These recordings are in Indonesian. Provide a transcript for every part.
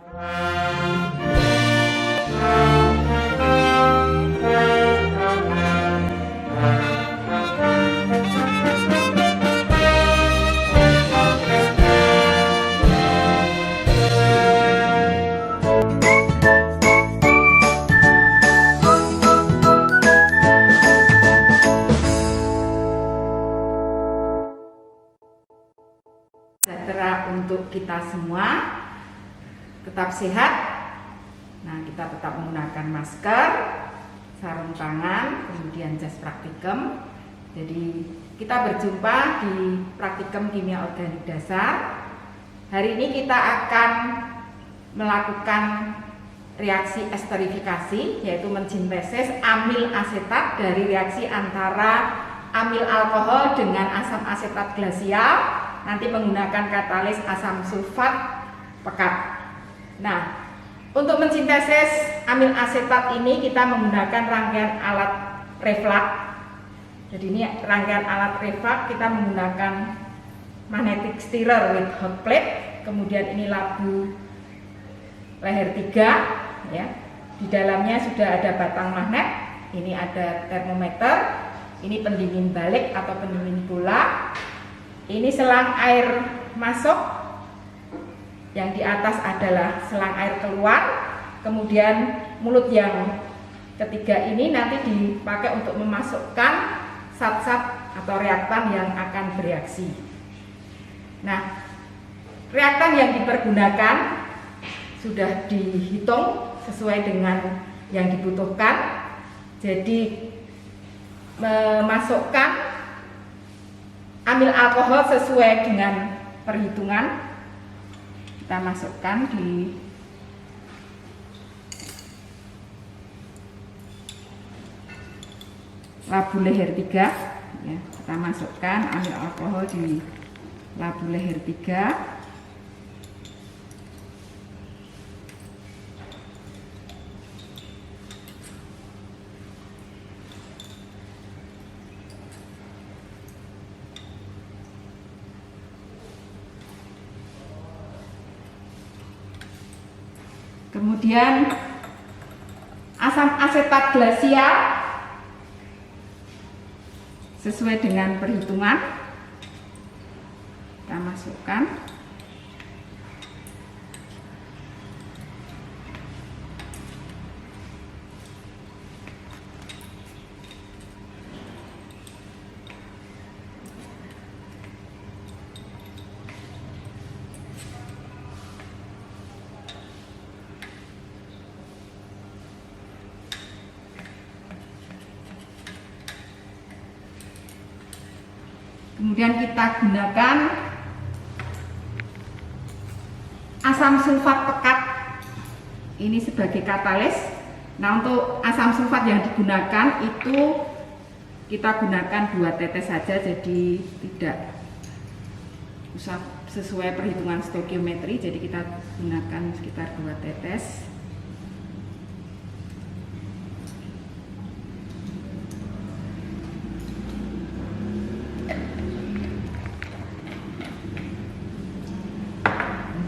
Sejahtera untuk kita semua, tetap sehat. Nah, kita tetap menggunakan masker, sarung tangan, kemudian jas praktikum. Jadi kita berjumpa di praktikum kimia organik dasar. Hari ini kita akan melakukan reaksi esterifikasi, yaitu mensintesis amil asetat dari reaksi antara amil alkohol dengan asam asetat glasial. Nanti menggunakan katalis asam sulfat pekat. Nah, untuk mensintesis amil asetat ini kita menggunakan rangkaian alat reflux. Jadi ini rangkaian alat reflux, kita menggunakan magnetic stirrer with hot plate. Kemudian ini labu leher 3 ya. Di dalamnya sudah ada batang magnet. Ini ada termometer. Ini pendingin balik atau pendingin bola. Ini selang air masuk, yang di atas adalah selang air keluar. Kemudian mulut yang ketiga ini nanti dipakai untuk memasukkan zat-zat atau reaktan yang akan bereaksi. Nah, reaktan yang dipergunakan sudah dihitung sesuai dengan yang dibutuhkan. Jadi memasukkan amil alkohol sesuai dengan perhitungan. Kita masukkan di labu leher 3 ya. Kita masukkan amil alkohol di labu leher 3. Kemudian asam asetat glasial sesuai dengan perhitungan kita masukkan. Kemudian kita gunakan asam sulfat pekat ini sebagai katalis. Nah, untuk asam sulfat yang digunakan itu kita gunakan 2 tetes saja, jadi tidak usah sesuai perhitungan stoikiometri. Jadi kita gunakan sekitar 2 tetes.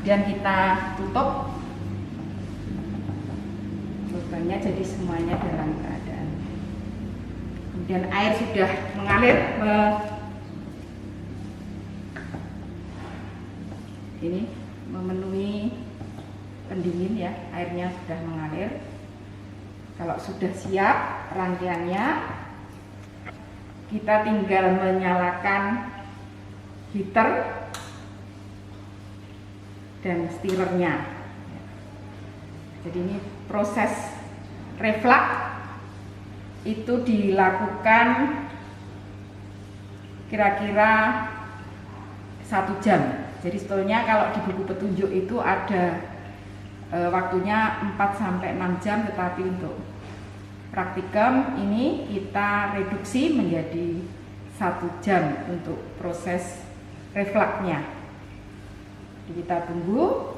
Kemudian kita tutup lubangnya, jadi semuanya dalam keadaan. Kemudian air sudah mengalir ini memenuhi pendingin ya, airnya sudah mengalir. Kalau sudah siap rangkaiannya, kita tinggal menyalakan heater dan stirrernya. Jadi ini proses reflux itu dilakukan kira-kira 1 jam. Jadi sebetulnya kalau di buku petunjuk itu ada waktunya 4-6 jam, tetapi untuk praktikum ini kita reduksi menjadi 1 jam untuk proses refluxnya. Jadi kita tunggu.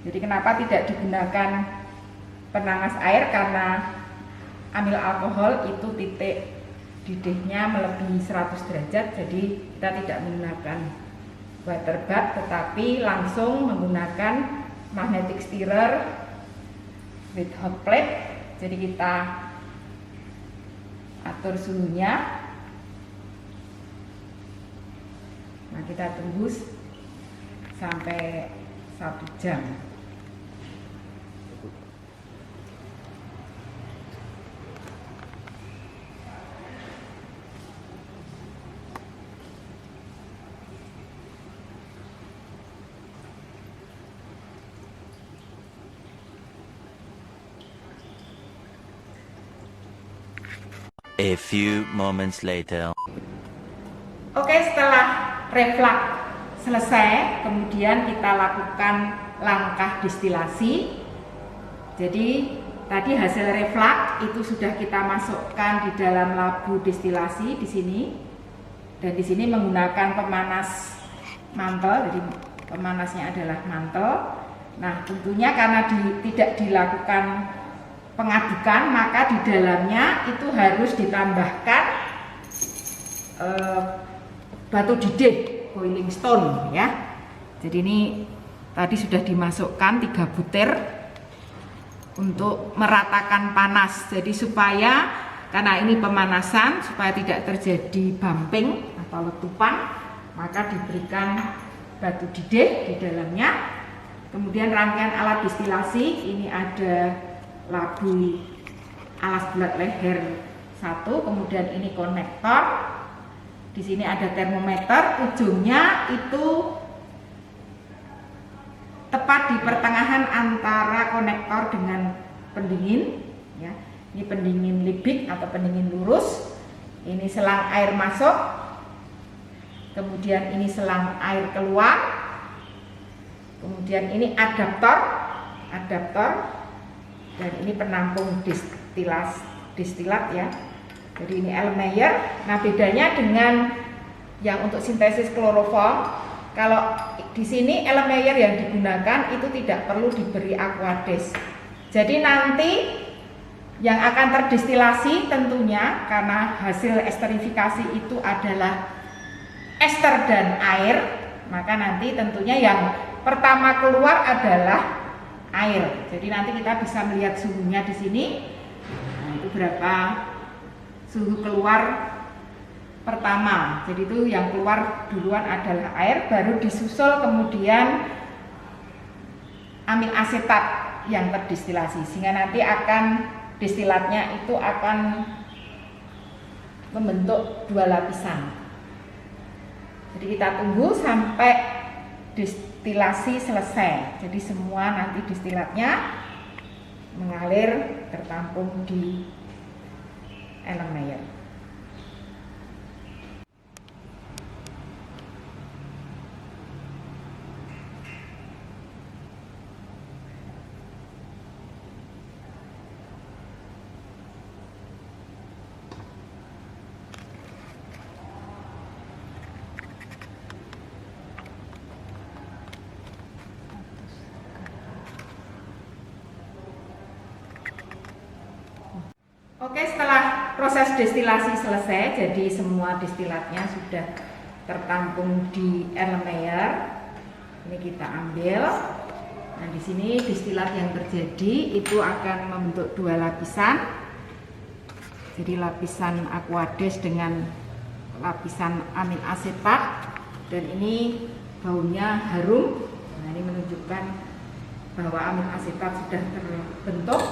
Jadi kenapa tidak digunakan penangas air? Karena amil alkohol itu titik didihnya melebihi 100 derajat. Jadi kita tidak menggunakan water bath, tetapi langsung menggunakan magnetic stirrer with hot plate. Jadi kita atur suhunya. Nah, kita tunggu sampai 1 jam. A few moments later. Oke, setelah reflux selesai, kemudian kita lakukan langkah distilasi. Jadi tadi hasil reflux itu sudah kita masukkan di dalam labu distilasi di sini, dan di sini menggunakan pemanas mantel. Jadi pemanasnya adalah mantel. Nah, tentunya karena tidak dilakukan pengadukan, maka di dalamnya itu harus ditambahkan batu didih, boiling stone ya. Jadi ini tadi sudah dimasukkan 3 butir untuk meratakan panas. Jadi supaya, karena ini pemanasan, supaya tidak terjadi bumping atau letupan, maka diberikan batu didih di dalamnya. Kemudian rangkaian alat distilasi, ini ada labu alas bulat leher 1, kemudian ini konektor. Di sini ada termometer, ujungnya itu tepat di pertengahan antara konektor dengan pendingin ya. Ini pendingin Liebig atau pendingin lurus. Ini selang air masuk. Kemudian ini selang air keluar. Kemudian ini adaptor. Dan ini penampung distilat ya. Jadi ini Erlenmeyer. Nah, bedanya dengan yang untuk sintesis kloroform, kalau di sini Erlenmeyer yang digunakan itu tidak perlu diberi aquades. Jadi nanti yang akan terdistilasi tentunya, karena hasil esterifikasi itu adalah ester dan air, maka nanti tentunya yang pertama keluar adalah air. Jadi nanti kita bisa melihat suhunya di sini. Nah, itu berapa suhu keluar pertama. Jadi itu yang keluar duluan adalah air, baru disusul kemudian amil asetat yang terdistilasi, sehingga nanti akan distilatnya itu akan membentuk 2 lapisan. Jadi kita tunggu sampai distilasi selesai. Jadi semua nanti distilatnya mengalir tertampung di Erlenmeyer. Oke, setelah proses destilasi selesai, jadi semua destilatnya sudah tertampung di Erlenmeyer. Ini kita ambil. Nah, di sini destilat yang terjadi itu akan membentuk 2 lapisan. Jadi lapisan aqueous dengan lapisan amin asetat, dan ini baunya harum. Nah, ini menunjukkan bahwa amin asetat sudah terbentuk.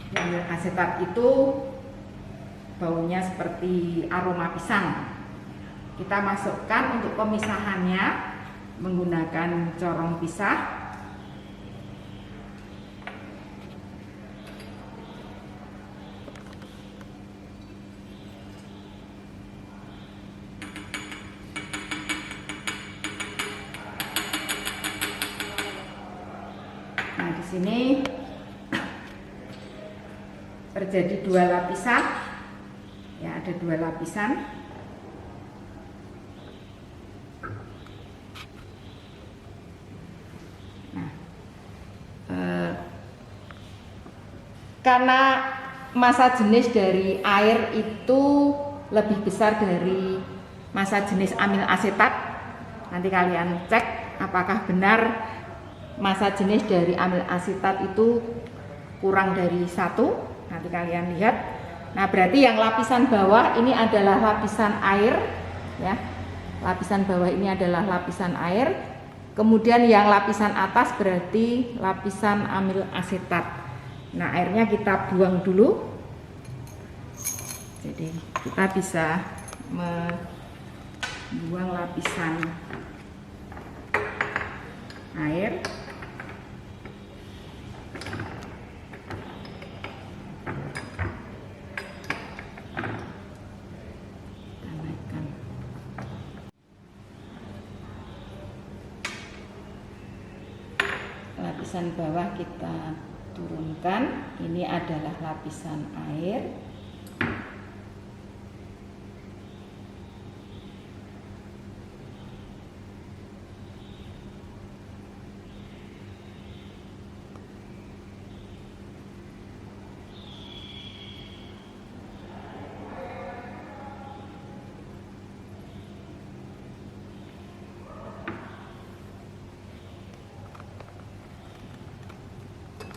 Amin asetat itu baunya seperti aroma pisang. Kita masukkan untuk pemisahannya menggunakan corong pisah. Nah, di sini terjadi 2 lapisan. Ya, ada 2 lapisan. Nah, karena massa jenis dari air itu lebih besar dari massa jenis amil asetat, nanti kalian cek apakah benar massa jenis dari amil asetat itu kurang dari 1. Nanti kalian lihat. Nah, berarti yang lapisan bawah ini adalah lapisan air ya. Lapisan bawah ini adalah lapisan air. Kemudian yang lapisan atas berarti lapisan amil asetat. Nah, airnya kita buang dulu. Jadi kita bisa membuang lapisan air. Lapisan bawah kita turunkan. Ini adalah lapisan air.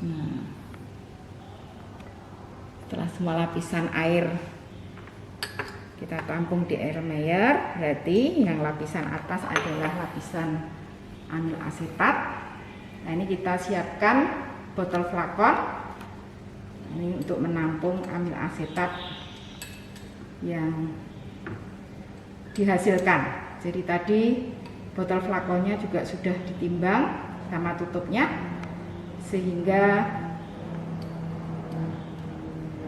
Nah, setelah semua lapisan air kita tampung di air Mayer, berarti yang lapisan atas adalah lapisan amil asetat. Nah, ini kita siapkan botol flakon ini untuk menampung amil asetat yang dihasilkan. Jadi tadi botol flakonnya juga sudah ditimbang sama tutupnya, sehingga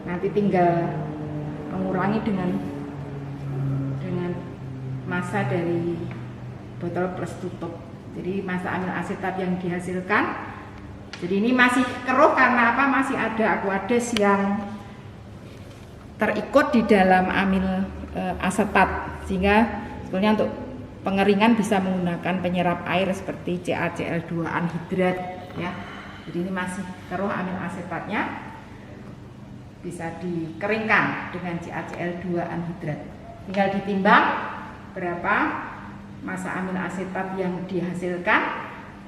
nanti tinggal mengurangi dengan massa dari botol plus tutup. Jadi massa amil asetat yang dihasilkan, jadi ini masih keruh karena apa? Masih ada aqueous yang terikut di dalam amil asetat, sehingga sebetulnya untuk pengeringan bisa menggunakan penyerap air seperti CaCl2 anhidrat ya. Jadi ini masih keruh amil asetatnya, bisa dikeringkan dengan CaCl2 anhidrat. Tinggal ditimbang berapa massa amil asetat yang dihasilkan,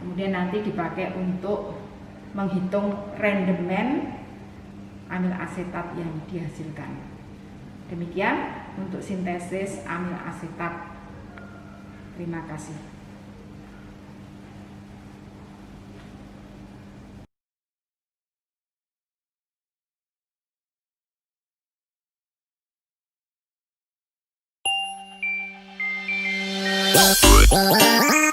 kemudian nanti dipakai untuk menghitung rendemen amil asetat yang dihasilkan. Demikian untuk sintesis amil asetat. Terima kasih. Wow.